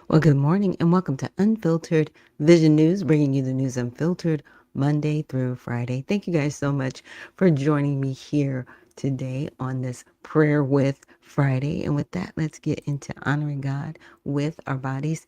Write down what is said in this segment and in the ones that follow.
Well, good morning and welcome to Unfiltered Vision News, bringing you the news unfiltered Monday through Friday. Thank you guys so much for joining me here today on this Prayer with Friday. And with that, let's get into honoring God with our bodies.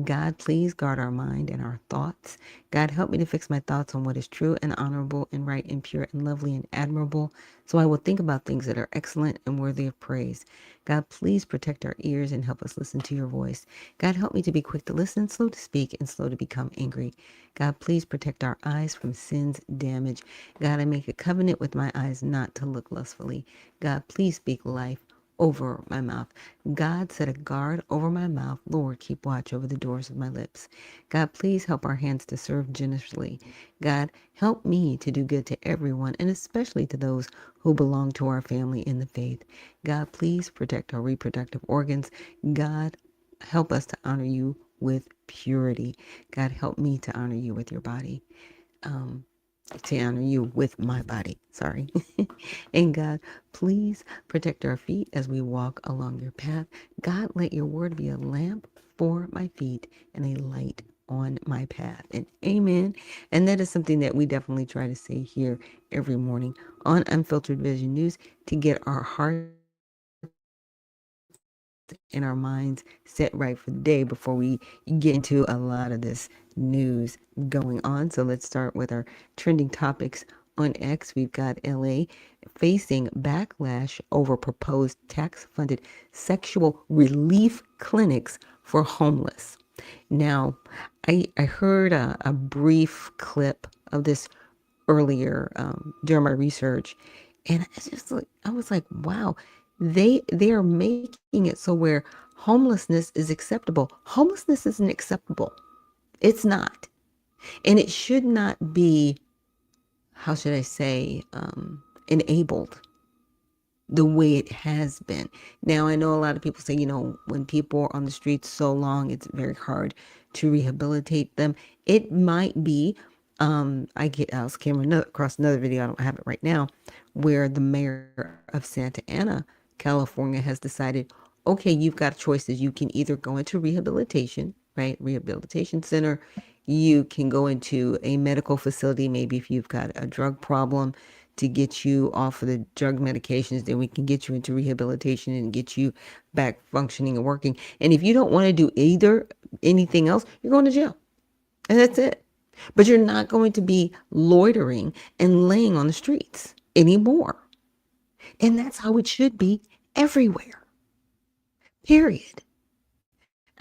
God, please guard our mind and our thoughts. God, help me to fix my thoughts on what is true and honorable and right and pure and lovely and admirable, so I will think about things that are excellent and worthy of praise. God, please protect our ears and help us listen to your voice. God, help me to be quick to listen, slow to speak, and slow to become angry. God, please protect our eyes from sin's damage. God, I make a covenant with my eyes not to look lustfully. God, please speak life over my mouth. God, set a guard over my mouth. Lord, keep watch over the doors of my lips. God, please help our hands to serve generously. God, help me to do good to everyone, and especially to those who belong to our family in the faith. God, please protect our reproductive organs. God, help us to honor you with purity. God, help me to honor you with your body. To honor you with my body. Sorry. And God, please protect our feet as we walk along your path. God, let your word be a lamp for my feet and a light on my path. And amen. And that is something that we definitely try to say here every morning on Unfiltered Vision News, to get our hearts and our minds set right for the day before we get into a lot of this news going on. So let's start with our trending topics on X. We've got LA facing backlash over proposed tax-funded sexual relief clinics for homeless. Now, I heard a brief clip of this earlier during my research, and I was like, wow, they are making it so where homelessness is acceptable. Homelessness isn't acceptable. It's not, and it should not be, how should I say, enabled the way it has been. Now, I know a lot of people say, when people are on the streets so long, it's very hard to rehabilitate them. It might be. I was came across another video. I don't have it right now, where the mayor of Santa Ana, California, has decided, okay, you've got choices. You can either go into rehabilitation, right, rehabilitation center. You can go into a medical facility, maybe if you've got a drug problem, to get you off of the drug medications. Then we can get you into rehabilitation and get you back functioning and working. And if you don't want to do either anything else, you're going to jail. And that's it. But you're not going to be loitering and laying on the streets anymore. And that's how it should be everywhere. Period.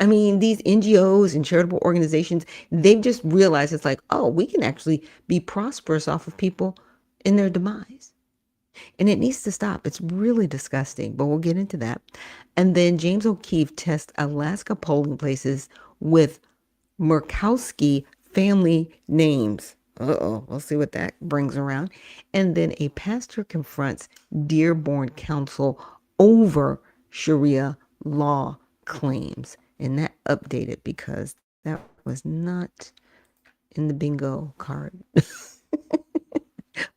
I mean, these NGOs and charitable organizations, they've just realized it's like, oh, we can actually be prosperous off of people in their demise. And it needs to stop. It's really disgusting, but we'll get into that. And then James O'Keefe tests Alaska polling places with Murkowski family names. Uh-oh, we'll see what that brings around. And then a pastor confronts Dearborn Council over Sharia law claims. And that updated because that was not in the bingo card.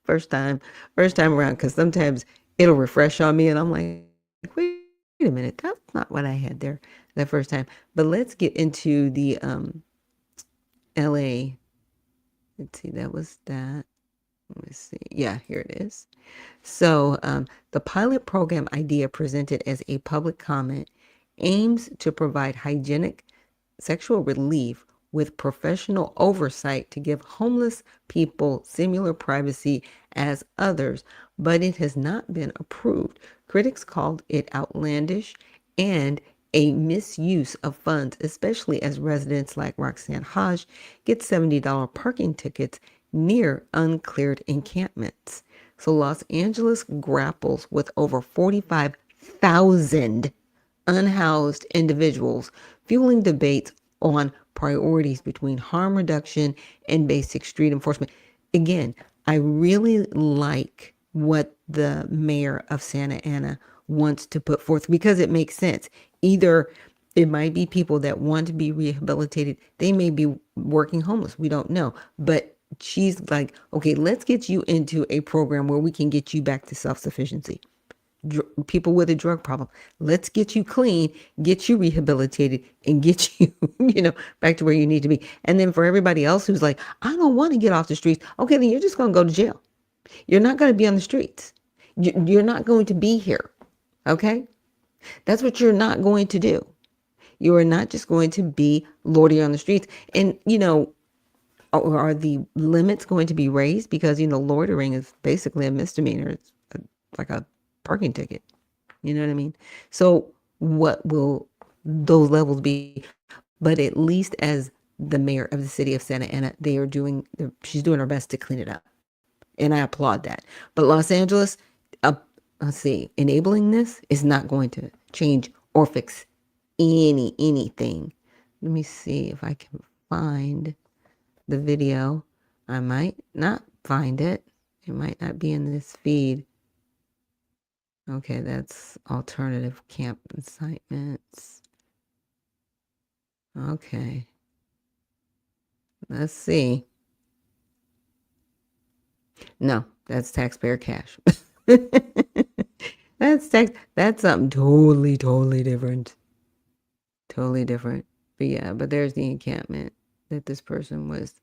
First time around, because sometimes it'll refresh on me and I'm like, wait a minute, that's not what I had there that first time. But let's get into the LA. Let's see, that was that. Let me see. Yeah, here it is. So, the pilot program idea presented as a public comment aims to provide hygienic sexual relief with professional oversight to give homeless people similar privacy as others, but it has not been approved. Critics called it outlandish and a misuse of funds, especially as residents like Roxanne Hodge get $70 parking tickets near uncleared encampments. So Los Angeles grapples with over 45,000 unhoused individuals, fueling debates on priorities between harm reduction and basic street enforcement. Again, I really like what the mayor of Santa Ana wants to put forth because it makes sense. Either it might be people that want to be rehabilitated, they may be working homeless, we don't know. But she's like, okay, let's get you into a program where we can get you back to self-sufficiency. people with a drug problem. Let's get you clean, get you rehabilitated, and get you, back to where you need to be. And then for everybody else who's like, I don't want to get off the streets. Okay, then you're just going to go to jail. You're not going to be on the streets. You're not going to be here. Okay? That's what you're not going to do. You are not just going to be lordy on the streets. And, are the limits going to be raised? Because, loitering is basically a misdemeanor. It's like a parking ticket. You know what I mean? So what will those levels be? But at least as the mayor of the city of Santa Ana, she's doing her best to clean it up. And I applaud that. But Los Angeles, let's see, enabling this is not going to change or fix anything. Let me see if I can find the video. I might not find it. It might not be in this feed. Okay, that's alternative camp incitements. Okay. Let's see. No, that's taxpayer cash. That's something totally different. Totally different. But yeah, but there's the encampment that this person was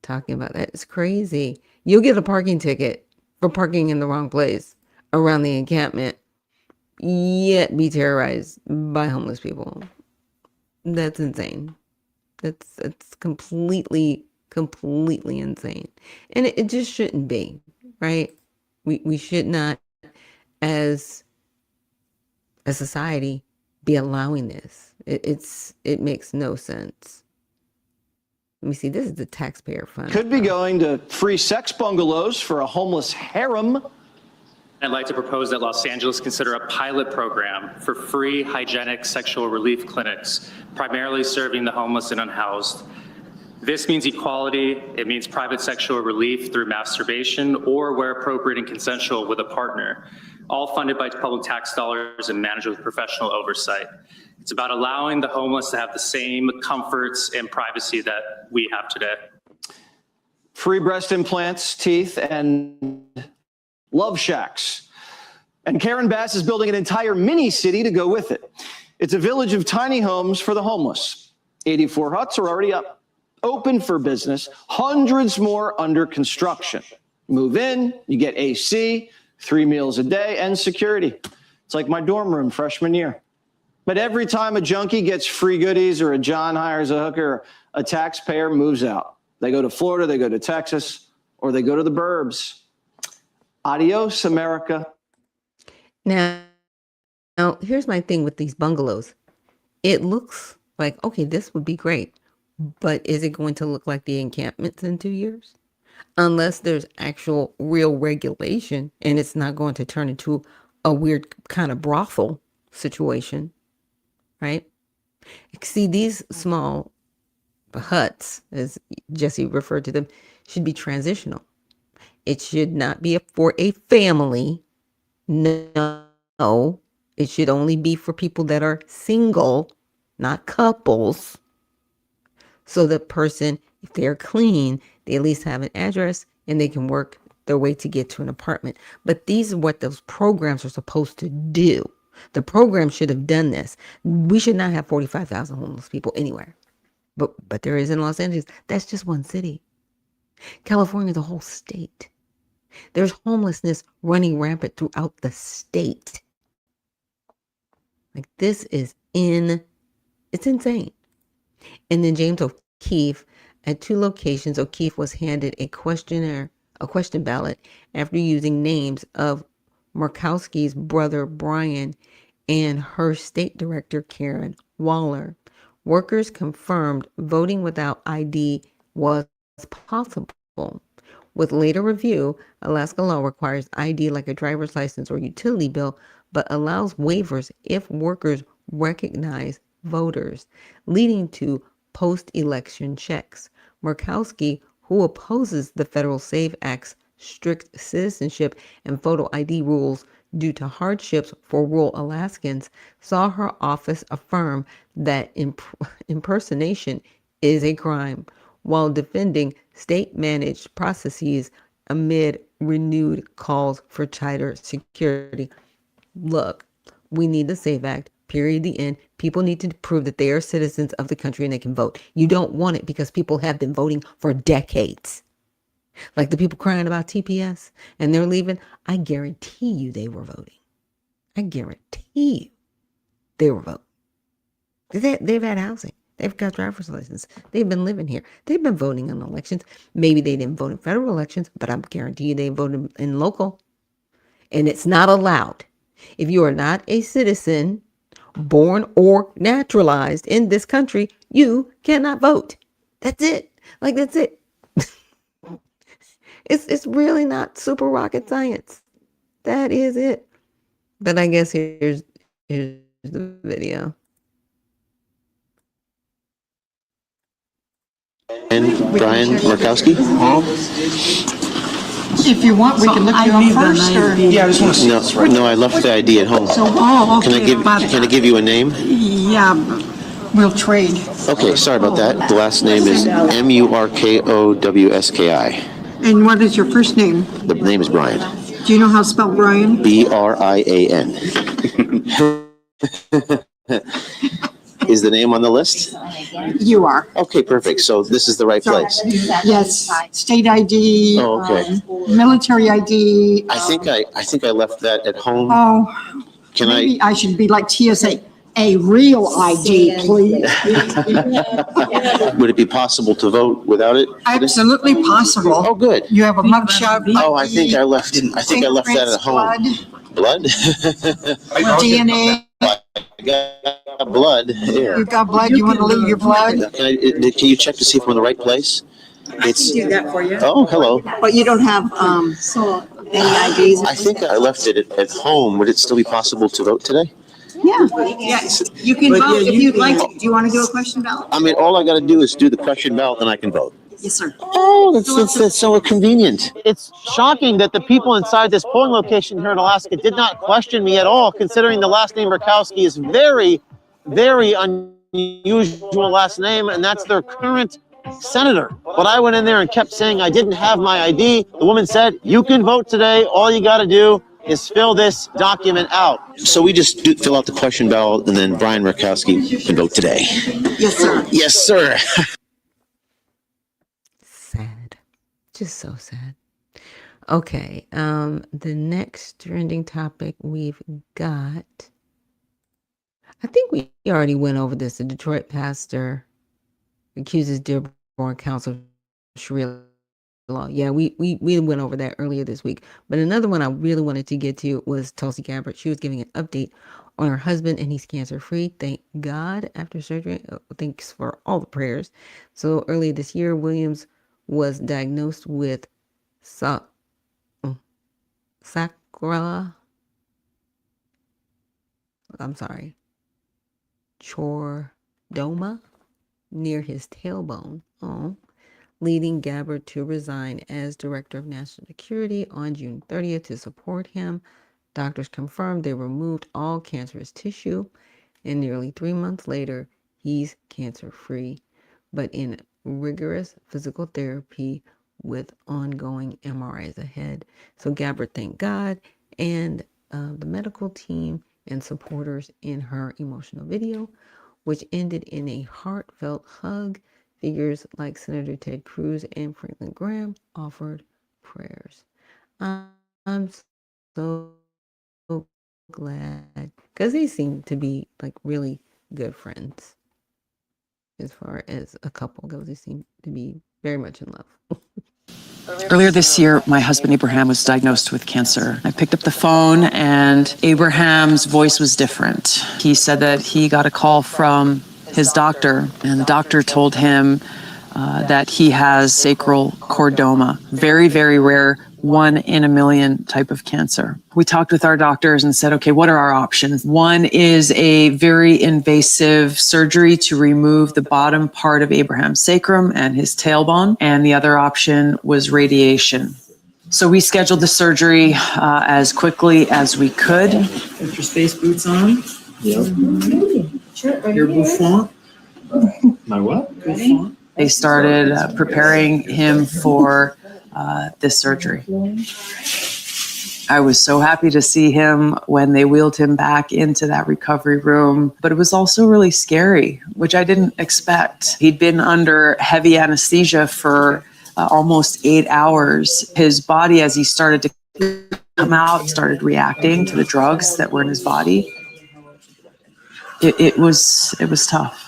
talking about. That's crazy. You'll get a parking ticket for parking in the wrong place around the encampment, yet be terrorized by homeless people. That's insane. That's completely insane. And it just shouldn't be, right? We should not, as a society, be allowing this. It makes no sense. Let me see. This is the taxpayer fund. Could be going to free sex bungalows for a homeless harem. I'd like to propose that Los Angeles consider a pilot program for free hygienic sexual relief clinics, primarily serving the homeless and unhoused. This means equality. It means private sexual relief through masturbation or, where appropriate and consensual, with a partner, all funded by public tax dollars and managed with professional oversight. It's about allowing the homeless to have the same comforts and privacy that we have today. Free breast implants, teeth, and love shacks. And Karen Bass is building an entire mini city to go with it. It's a village of tiny homes for the homeless. 84 huts are already up, open for business, hundreds more under construction. Move in, you get AC, 3 meals a day, and security. It's like my dorm room freshman year. But every time a junkie gets free goodies or a John hires a hooker, a taxpayer moves out. They go to Florida, they go to Texas, or they go to the burbs. Adios, America. Now, here's my thing with these bungalows. It looks like, okay, this would be great, but is it going to look like the encampments in 2 years? Unless there's actual real regulation and it's not going to turn into a weird kind of brothel situation, right? See, these small huts, as Jesse referred to them, should be transitional. It should not be for a family. No, it should only be for people that are single, not couples. So the person, if they're clean, they at least have an address and they can work their way to get to an apartment. But these are what those programs are supposed to do. The program should have done this. We should not have 45,000 homeless people anywhere. But there is in Los Angeles. That's just one city. California is a whole state. There's homelessness running rampant throughout the state. Like, this is it's insane. And then James O'Keefe, at 2 locations, O'Keefe was handed a question ballot after using names of Murkowski's brother Brian and her state director Karen Waller. Workers confirmed voting without ID was possible. With later review, Alaska law requires ID like a driver's license or utility bill, but allows waivers if workers recognize voters, leading to post-election checks. Murkowski, who opposes the federal SAVE Act's strict citizenship and photo ID rules due to hardships for rural Alaskans, saw her office affirm that impersonation is a crime, while defending state-managed processes amid renewed calls for tighter security. look, we need the SAVE Act, period, the end. People need to prove that they are citizens of the country and they can vote. You don't want it because people have been voting for decades. Like the people crying about TPS and they're leaving, I guarantee you they were voting. I guarantee you they were voting. They've had housing. They've got driver's license. They've been living here. They've been voting in elections. Maybe they didn't vote in federal elections, but I guarantee you they voted in local. And it's not allowed. If you are not a citizen, born or naturalized in this country, you cannot vote. That's it. Like, that's it. It's really not super rocket science. That is it. But I guess here's the video. And Brian Markowski? If you want, we can look you up first, or? Yeah, I just want to see this right No, I left the ID at home. So, okay. Can I give you a name? Yeah, we'll trade. Okay, sorry about that. The last name is Murkowski. And what is your first name? The name is Brian. Do you know how to spell Brian? Brian. Is the name on the list? You are. Okay, perfect. So this is the right place. Yes, state ID. Oh, okay. Military ID. I think I left that at home. Oh, Can maybe I should be like TSA. A real ID, please. Would it be possible to vote without it? Absolutely possible. Oh, good. You have a mugshot. Oh, I think I left that at home. Blood? DNA. I got blood. Yeah. You've got blood. You want to leave your blood? Can you check to see if we're in the right place? It's. Do that for you. Oh, hello. But you don't have any IDs? I think I left it at home. Would it still be possible to vote today? Yeah. Yes. You can vote if you'd like to. Do you want to do a question ballot? I mean, all I got to do is do the question ballot and I can vote. Yes, sir. Oh, that's so convenient. It's shocking that the people inside this polling location here in Alaska did not question me at all, considering the last name Murkowski is very, very unusual last name, and that's their current senator. But I went in there and kept saying I didn't have my ID. The woman said, you can vote today. All you got to do is fill this document out. So we just fill out the question ballot, and then Brian Murkowski can vote today. Yes, sir. Yes, sir. Sad. Just so sad. Okay. The next trending topic we've got. I think we already went over this. The Detroit pastor accuses Dearborn Council Sharia law. Yeah, we went over that earlier this week. But another one I really wanted to get to was Tulsi Gabbard. She was giving an update on her husband, and he's cancer-free. Thank God after surgery. Thanks for all the prayers. So earlier this year, Williams was diagnosed with chordoma near his tailbone. Leading Gabbard to resign as Director of National Security on June 30th to support him. Doctors confirmed they removed all cancerous tissue, and nearly 3 months later, he's cancer-free, but in rigorous physical therapy with ongoing MRIs ahead. So Gabbard thanked God and the medical team and supporters in her emotional video, which ended in a heartfelt hug. Figures like Senator Ted Cruz and Franklin Graham offered prayers. I'm so glad because they seem to be like really good friends as far as a couple goes. They seem to be very much in love. Earlier this year, my husband Abraham was diagnosed with cancer. I picked up the phone and Abraham's voice was different. He said that he got a call from his doctor, and the doctor told him that he has sacral chordoma, very, very rare, 1 in a million type of cancer. We talked with our doctors and said, okay, what are our options? One is a very invasive surgery to remove the bottom part of Abraham's sacrum and his tailbone, and the other option was radiation. So we scheduled the surgery as quickly as we could. Put your space boots on. Yep. Your bouffant. My what? Bouffant. They started preparing him for this surgery. I was so happy to see him when they wheeled him back into that recovery room, but it was also really scary, which I didn't expect. He'd been under heavy anesthesia for almost 8 hours. His body, as he started to come out, started reacting to the drugs that were in his body. It was tough.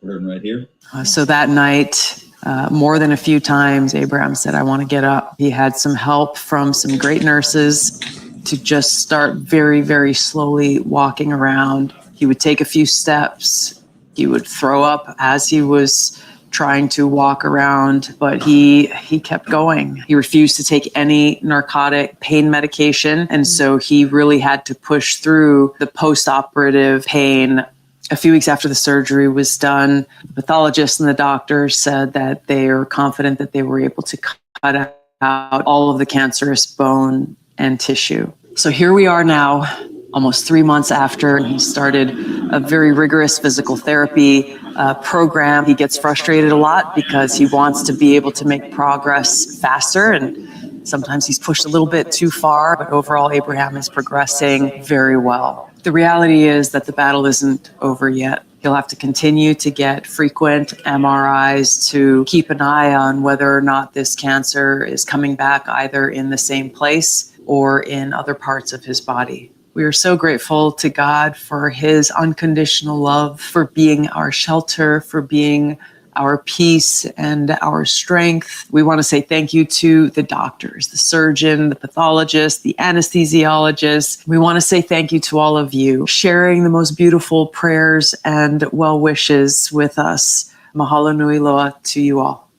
Right here. So that night, more than a few times, Abraham said, I want to get up. He had some help from some great nurses to just start very, very slowly walking around. He would take a few steps. He would throw up as he was trying to walk around, but he kept going. He refused to take any narcotic pain medication, and so he really had to push through the post-operative pain. A few weeks after the surgery was done, the pathologist and the doctor said that they are confident that they were able to cut out all of the cancerous bone and tissue. So here we are now, almost 3 months after. He started a very rigorous physical therapy program. He gets frustrated a lot because he wants to be able to make progress faster, and sometimes he's pushed a little bit too far, but overall Abraham is progressing very well. The reality is that the battle isn't over yet. He'll have to continue to get frequent MRIs to keep an eye on whether or not this cancer is coming back either in the same place or in other parts of his body. We are so grateful to God for his unconditional love, for being our shelter, for being our peace and our strength. We want to say thank you to the doctors, the surgeon, the pathologist, the anesthesiologist. We want to say thank you to all of you sharing the most beautiful prayers and well wishes with us. Mahalo nui loa to you all.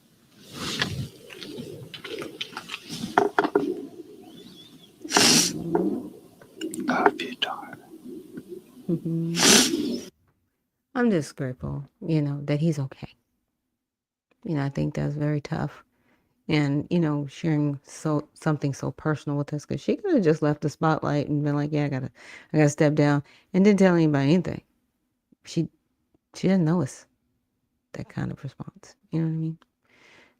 I'm just grateful, that he's okay. I think that's very tough. And, sharing something so personal with us, because she could have just left the spotlight and been like, yeah, I gotta step down, and didn't tell anybody anything. She didn't know us. That kind of response. You know what I mean?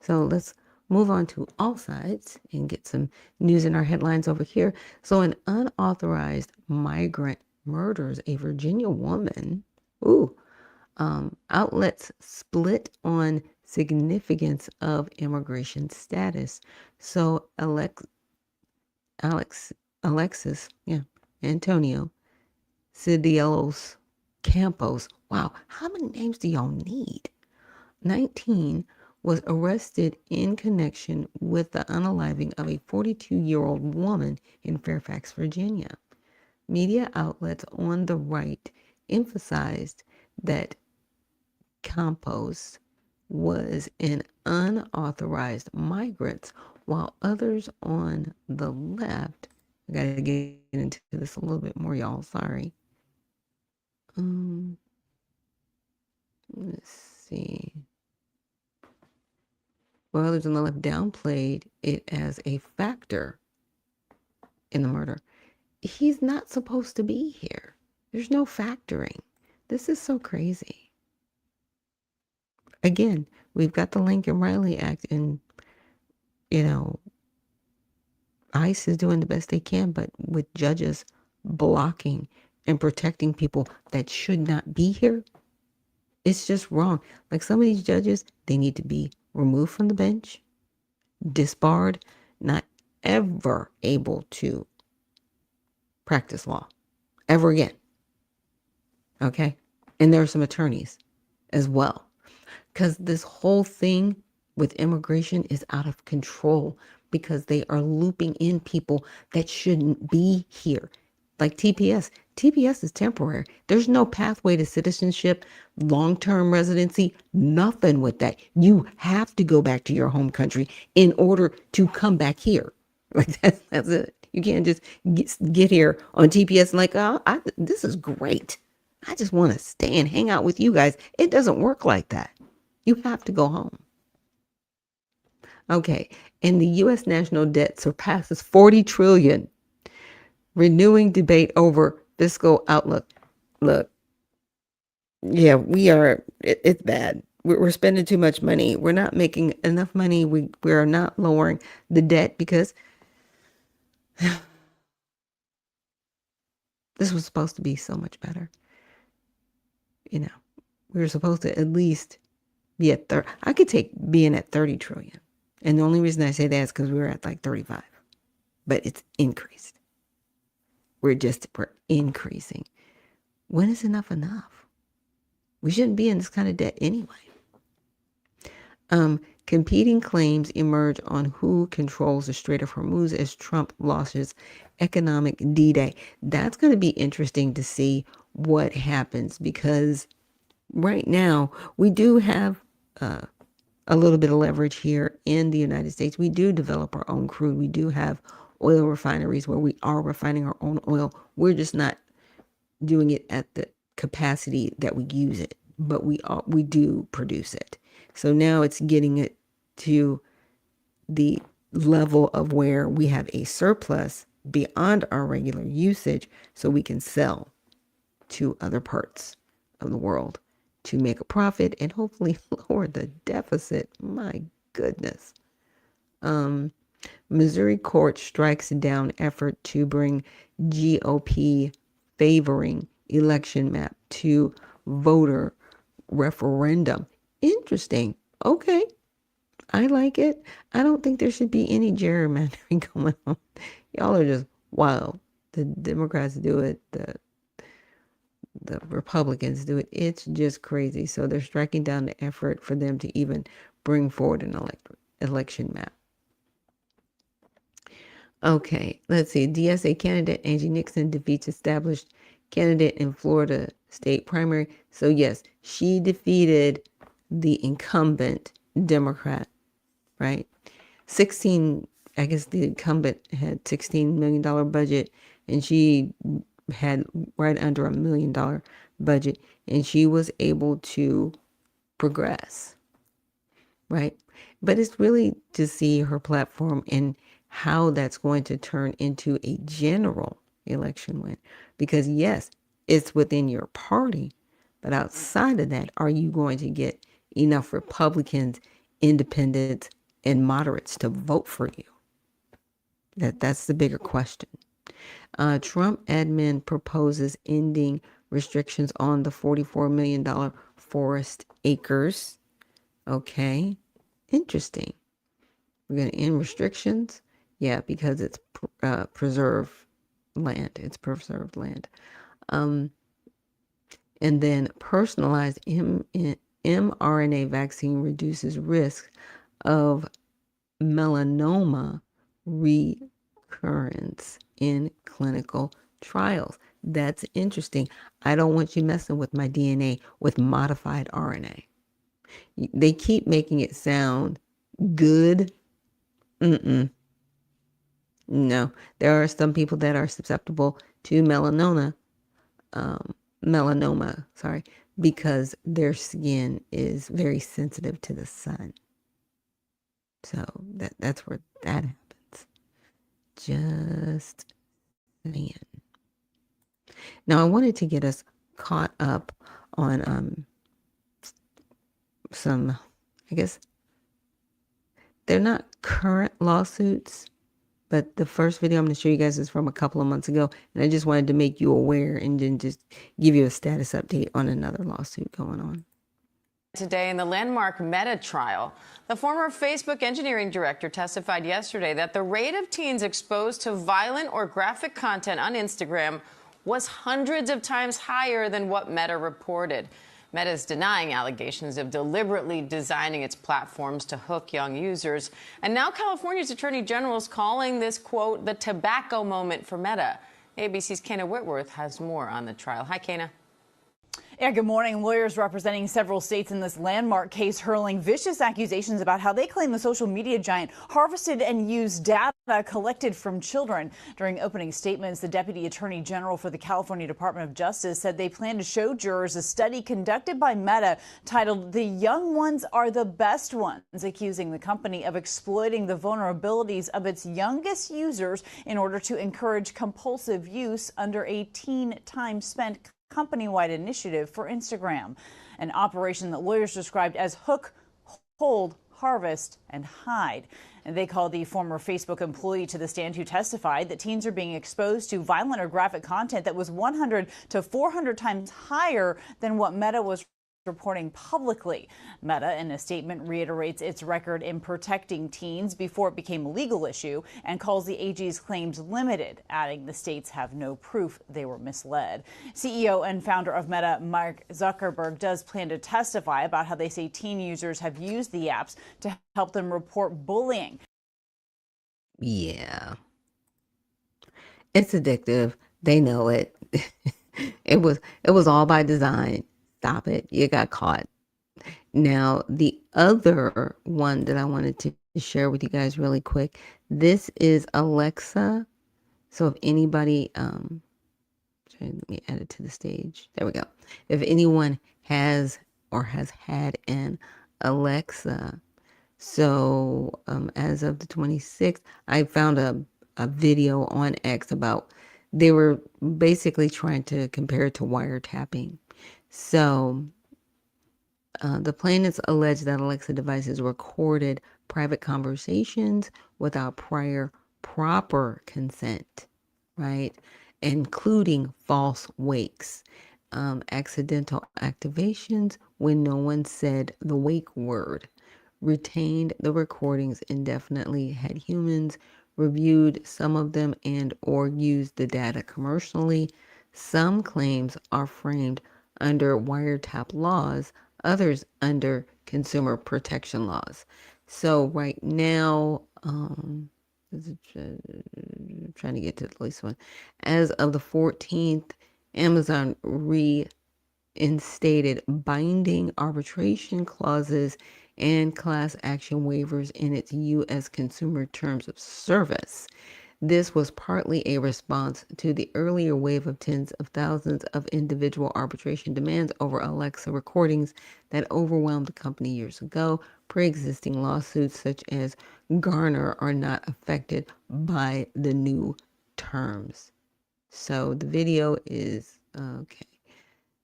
So let's move on to all sides and get some news in our headlines over here. So an unauthorized migrant murders a Virginia woman. Outlets split on significance of immigration status. So Antonio Cedillos Campos. Wow, how many names do y'all need? 19 was arrested in connection with the unaliving of a 42-year-old woman in Fairfax, Virginia. Media outlets on the right emphasized that Campos was an unauthorized migrant, while others on the left, I gotta get into this a little bit more, y'all, sorry. Let's see. While others on the left downplayed it as a factor in the murder. He's not supposed to be here. There's no factoring. This is so crazy. Again, we've got the Lincoln Riley Act, and, ICE is doing the best they can, but with judges blocking and protecting people that should not be here, it's just wrong. Like some of these judges, they need to be removed from the bench, disbarred, not ever able to practice law ever again. Okay? And there are some attorneys as well. Because this whole thing with immigration is out of control because they are looping in people that shouldn't be here. Like TPS. TPS is temporary. There's no pathway to citizenship, long-term residency, nothing with that. You have to go back to your home country in order to come back here. Like that's it. You can't just get here on TPS and like, this is great. I just want to stay and hang out with you guys. It doesn't work like that. You have to go home. Okay, and the U.S. national debt surpasses $40 trillion. Renewing debate over fiscal outlook. Look, yeah, it's bad. We're spending too much money. We're not making enough money. We are not lowering the debt because This was supposed to be so much better. You know, we were supposed to at least be at 30. I could take being at 30 trillion. And the only reason I say that is because we were at like 35. But it's increased. We're increasing. When is enough enough? We shouldn't be in this kind of debt anyway. Competing claims emerge on who controls the Strait of Hormuz as Trump launches economic D-Day. That's going to be interesting to see what happens, because right now we do have a little bit of leverage here in the United States. We do develop our own crude. We do have oil refineries where we are refining our own oil. We're just not doing it at the capacity that we use it, but we do produce it. So now it's getting it to the level of where we have a surplus beyond our regular usage, so we can sell to other parts of the world to make a profit and hopefully lower the deficit. My goodness. Missouri court strikes down effort to bring GOP favoring election map to voter referendum. Interesting. Okay. I like it. I don't think there should be any gerrymandering going on. Y'all are just wild. The Democrats do it. The Republicans do it. It's just crazy. So they're striking down the effort for them to even bring forward an election map. Okay, let's see. DSA candidate Angie Nixon defeats established candidate in Florida state primary. So yes, she defeated the incumbent Democrat, right? I guess the incumbent had $16 million budget, and she had right under $1 million budget, and she was able to progress, right? But it's really to see her platform and how that's going to turn into a general election win. Because yes, it's within your party, but outside of that, are you going to get enough Republicans, independents, and moderates to vote for you? That's the bigger question. Trump admin proposes ending restrictions on the $44 million forest acres. Okay, interesting. We're going to end restrictions. Yeah, because it's preserved land. It's preserved land. And then personalized mRNA vaccine reduces risk of melanoma recurrence in clinical trials. That's interesting. I don't want you messing with my DNA with modified RNA. They keep making it sound good. No, there are some people that are susceptible to melanoma, because their skin is very sensitive to the sun. So that's where that happens. Just saying. Now I wanted to get us caught up on some, I guess they're not current lawsuits, but the first video I'm going to show you guys is from a couple of months ago, and I just wanted to make you aware and then just give you a status update on another lawsuit going on. Today in the landmark Meta trial, the former Facebook engineering director testified yesterday that the rate of teens exposed to violent or graphic content on Instagram was hundreds of times higher than what Meta reported. Meta is denying allegations of deliberately designing its platforms to hook young users. And now California's Attorney General is calling this, quote, the tobacco moment for Meta. ABC's Kana Whitworth has more on the trial. Hi, Kana. Yeah, good morning. Lawyers representing several states in this landmark case hurling vicious accusations about how they claim the social media giant harvested and used data collected from children. During opening statements, the Deputy Attorney General for the California Department of Justice said they plan to show jurors a study conducted by Meta titled "The Young Ones Are the Best Ones," accusing the company of exploiting the vulnerabilities of its youngest users in order to encourage compulsive use under a teen time spent company-wide initiative for Instagram, an operation that lawyers described as hook, hold, harvest, and hide. And they called the former Facebook employee to the stand, who testified that teens are being exposed to violent or graphic content that was 100 to 400 times higher than what Meta was reporting publicly. Meta, in a statement, reiterates its record in protecting teens before it became a legal issue and calls the AG's claims limited, adding the states have no proof they were misled. CEO and founder of Meta, Mark Zuckerberg, does plan to testify about how they say teen users have used the apps to help them report bullying. Yeah. It's addictive. They know it. It was all by design. Stop it. You got caught. Now, the other one that I wanted to share with you guys really quick, this is Alexa. So if anybody, let me add it to the stage. There we go. If anyone has or has had an Alexa, so as of the 26th, I found a video on X about, they were basically trying to compare it to wiretapping. So the plaintiffs allege that Alexa devices recorded private conversations without prior proper consent, right? Including false wakes, accidental activations when no one said the wake word, retained the recordings indefinitely, had humans reviewed some of them and or used the data commercially. Some claims are framed under wiretap laws, others under consumer protection laws. So right now, trying to get to the latest one. As of the 14th, Amazon reinstated binding arbitration clauses and class action waivers in its U.S. consumer terms of service. This was partly a response to the earlier wave of tens of thousands of individual arbitration demands over Alexa recordings that overwhelmed the company years ago. Pre-existing lawsuits such as Garner are not affected by the new terms. So the video is okay.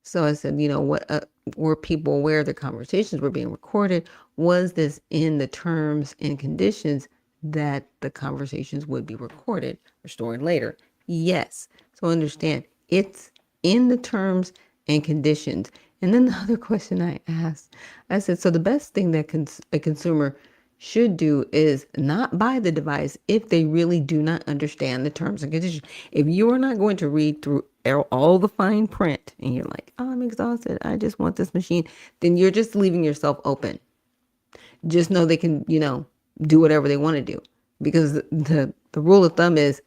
So I said, what were people aware the conversations were being recorded? Was this in the terms and conditions that the conversations would be recorded or stored later? Yes. So understand, it's in the terms and conditions. And then the other question I asked, I said, so the best thing that a consumer should do is not buy the device if they really do not understand the terms and conditions. If you are not going to read through all the fine print and you're like, oh, I'm exhausted, I just want this machine, then you're just leaving yourself open. Just know they can, do whatever they want to do. Because the rule of thumb is,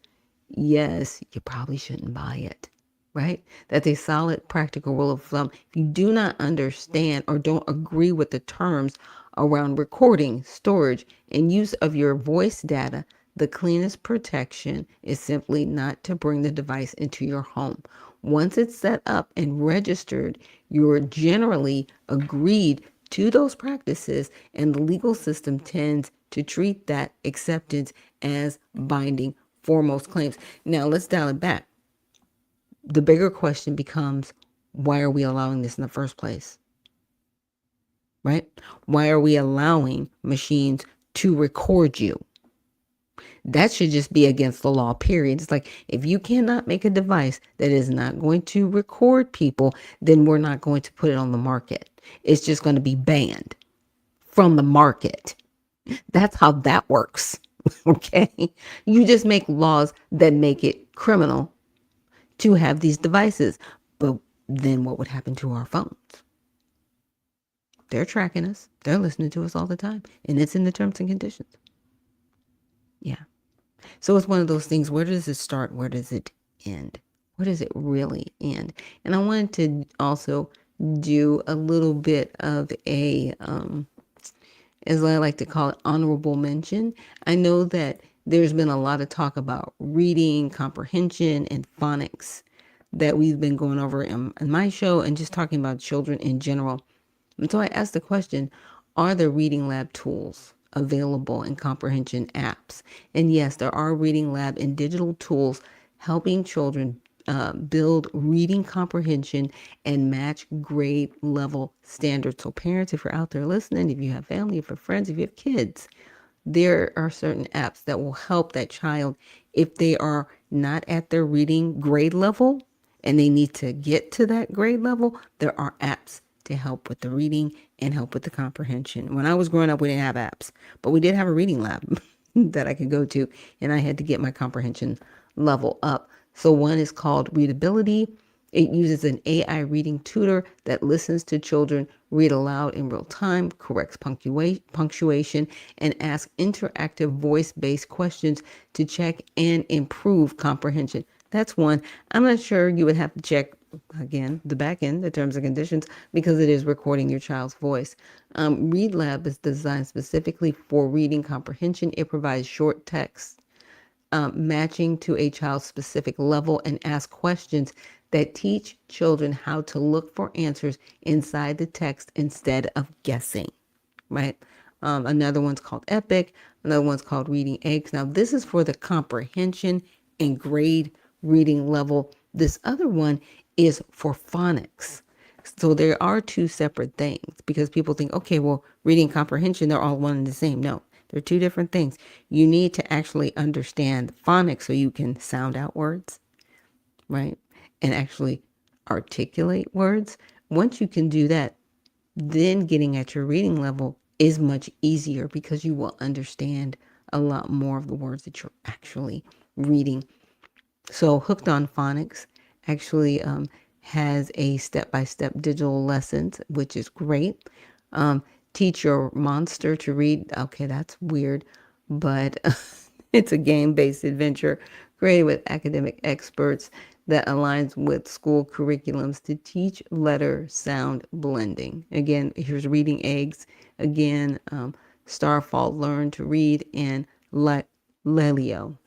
yes, you probably shouldn't buy it, right? That's a solid practical rule of thumb. If you do not understand or don't agree with the terms around recording, storage, and use of your voice data, the cleanest protection is simply not to bring the device into your home. Once it's set up and registered, you're generally agreed to those practices, and the legal system tends to treat that acceptance as binding for most claims. Now, let's dial it back. The bigger question becomes, why are we allowing this in the first place? Right? Why are we allowing machines to record you? That should just be against the law, period. It's like, if you cannot make a device that is not going to record people, then we're not going to put it on the market. It's just going to be banned from the market. That's how that works. Okay? You just make laws that make it criminal to have these devices. But then what would happen to our phones? They're tracking us. They're listening to us all the time. And it's in the terms and conditions. Yeah. So it's one of those things, where does it start? Where does it end? Where does it really end? And I wanted to also do a little bit of a, as I like to call it, honorable mention. I know that there's been a lot of talk about reading, comprehension, and phonics that we've been going over in my show, and just talking about children in general. And so I asked the question, are there reading lab tools available in comprehension apps? And yes, there are reading lab and digital tools helping children build reading comprehension and match grade level standards. So parents, if you're out there listening, if you have family, if you have friends, if you have kids, there are certain apps that will help that child if they are not at their reading grade level and they need to get to that grade level. There are apps to help with the reading and help with the comprehension. When I was growing up, we didn't have apps, but we did have a reading lab that I could go to, and I had to get my comprehension level up. So one is called Readability. It uses an AI reading tutor that listens to children read aloud in real time, corrects punctuation, and asks interactive voice-based questions to check and improve comprehension. That's one. I'm not sure you would have to check, again, the back end, the terms and conditions, because it is recording your child's voice. ReadLab is designed specifically for reading comprehension. It provides short text matching to a child's specific level and ask questions that teach children how to look for answers inside the text instead of guessing, right? Another one's called Epic. Another one's called Reading Eggs. Now, this is for the comprehension and grade reading level. This other one is for phonics. So there are two separate things because people think, okay, well, reading comprehension, they're all one and the same. No, they're two different things. You need to actually understand phonics so you can sound out words, right? And actually articulate words. Once you can do that, then getting at your reading level is much easier because you will understand a lot more of the words that you're actually reading. So Hooked on Phonics actually has a step-by-step digital lessons, which is great. Teach your monster to read. Okay, that's weird, but it's a game-based adventure created with academic experts that aligns with school curriculums to teach letter-sound blending. Again, here's Reading Eggs. Again, Starfall, Learn to Read, and Lelio.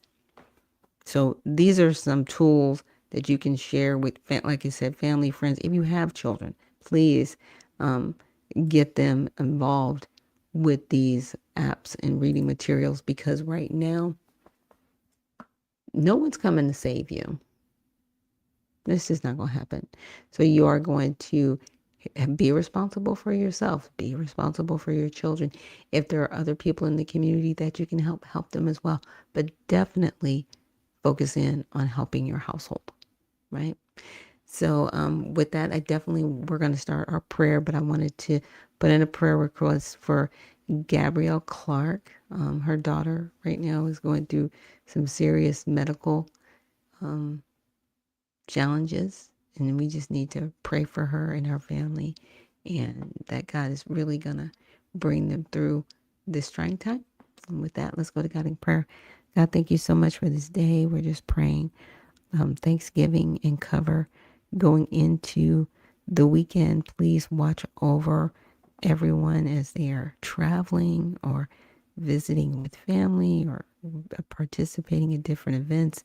So these are some tools that you can share with, like I said, family, friends. If you have children, please get them involved with these apps and reading materials because right now, no one's coming to save you. This is not going to happen. So you are going to be responsible for yourself. Be responsible for your children. If there are other people in the community that you can help them as well. But definitely focus in on helping your household, right? So with that, we're going to start our prayer, but I wanted to put in a prayer request for Gabrielle Clark. Her daughter right now is going through some serious medical challenges, and we just need to pray for her and her family, and that God is really going to bring them through this trying time. And with that, let's go to God in prayer. God, thank you so much for this day. We're just praying Thanksgiving and cover going into the weekend. Please watch over everyone as they are traveling or visiting with family or participating in different events.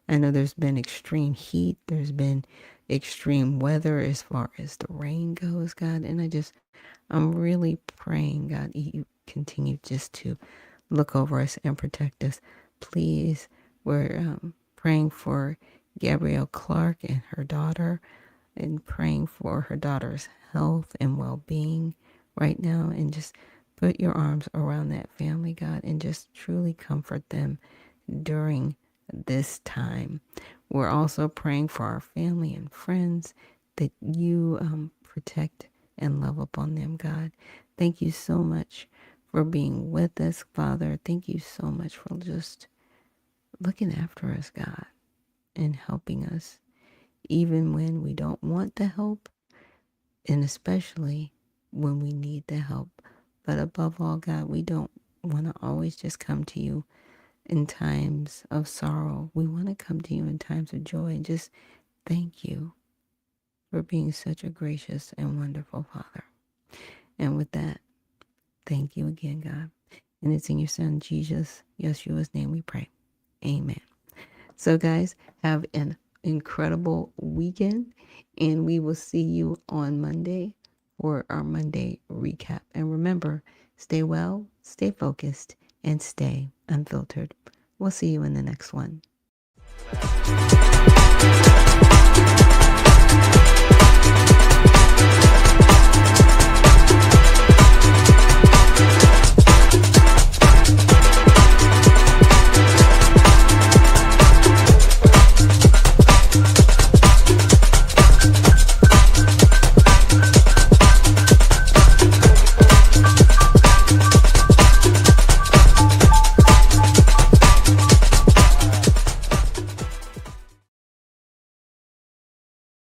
I know there's been extreme heat. There's been extreme weather as far as the rain goes, God. And I'm really praying, God, you continue just to look over us and protect us. Please, we're praying for Gabrielle Clark and her daughter and praying for her daughter's health and well-being right now, and just put your arms around that family, God, and just truly comfort them during this time. We're also praying for our family and friends that you protect and love upon them, God. Thank you so much for being with us, Father. Thank you so much for just looking after us, God, and helping us even when we don't want the help, and especially when we need the help. But above all, God, we don't want to always just come to you in times of sorrow. We want to come to you in times of joy and just thank you for being such a gracious and wonderful Father. And with that, thank you again, God. And it's in your Son, Jesus, Yeshua's name we pray. Amen. So guys, have an incredible weekend, and we will see you on Monday for our Monday recap. And remember, stay well, stay focused, and stay unfiltered. We'll see you in the next one.